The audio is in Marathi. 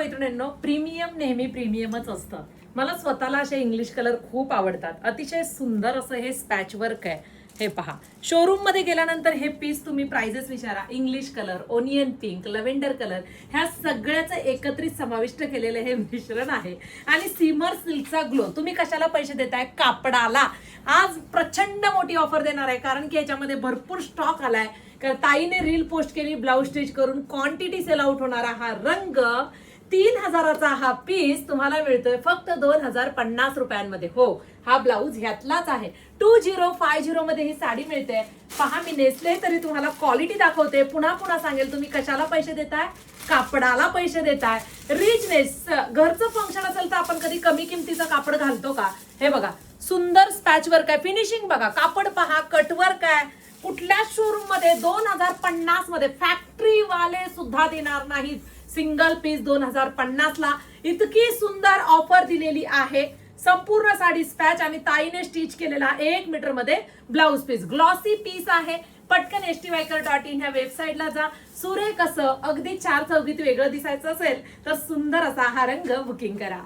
मैत्रिणींनो, प्रीमियम नेहमी प्रीमियमच असतं. मला स्वतःला असे इंग्लिश कलर खूप आवडतात. अतिशय सुंदर असं हे स्पॅच वर्क आहे. हे पहा, शोरूम मध्ये गेल्यानंतर हे पीस तुम्ही प्राइजेस विचारा. English colour, onion pink, lavender colour ह्या सगळ्याचं एकत्रित समाविष्ट केलेलं हे मिश्रण आहे. आणि सिमर सिल्कचा ग्लो. तुम्ही कशाला पैसे देताय? कापडाला. आज प्रचंड मोठी ऑफर देणार आहे, कारण की याच्यामध्ये भरपूर स्टॉक आलाय. कारण ताईने रील पोस्ट केली ब्लाऊज स्टिच करून. क्वांटिटी सेल आउट होणारा हा रंग 3000चा हा पीस तुम्हाला मिळतोय फक्त 2050 रुपयांमध्ये. हो, हा ब्लाऊज ह्यातलाच आहे. 2050 मध्ये ही साडी मिळते. पहा, मी नेसले तरी तुम्हाला क्वालिटी दाखवते. पुन्हा पुन्हा सांगेल, तुम्ही कशाला पैसे देताय? कापडाला पैसे देताय. रिचनेस. घरचं फंक्शन असेल तर आपण कधी कमी किमतीचं कापड घालतो का? हे बघा, सुंदर स्पॅच वर्क आहे. फिनिशिंग बघा, कापड पहा, कटवर्क आहे. कुठल्या शोरूम मध्ये 2050 मध्ये फॅक्टरी वाले सुद्धा देणार नाहीत. सिंगल पीस 2050 ला इतकी सुंदर ऑफर दिलेली आहे. संपूर्ण साडी स्पॅच आणि ताईने स्टिच केलेला 1 मीटर मध्ये ब्लाऊज पीस. ग्लॉसी पीस आहे. पटकन htviker.in ह्या वेबसाईटला जा. सुरेख असं अगदी 4 चौघीत वेगळं दिसायचं असेल तर सुंदर असा हा रंग बुकिंग करा.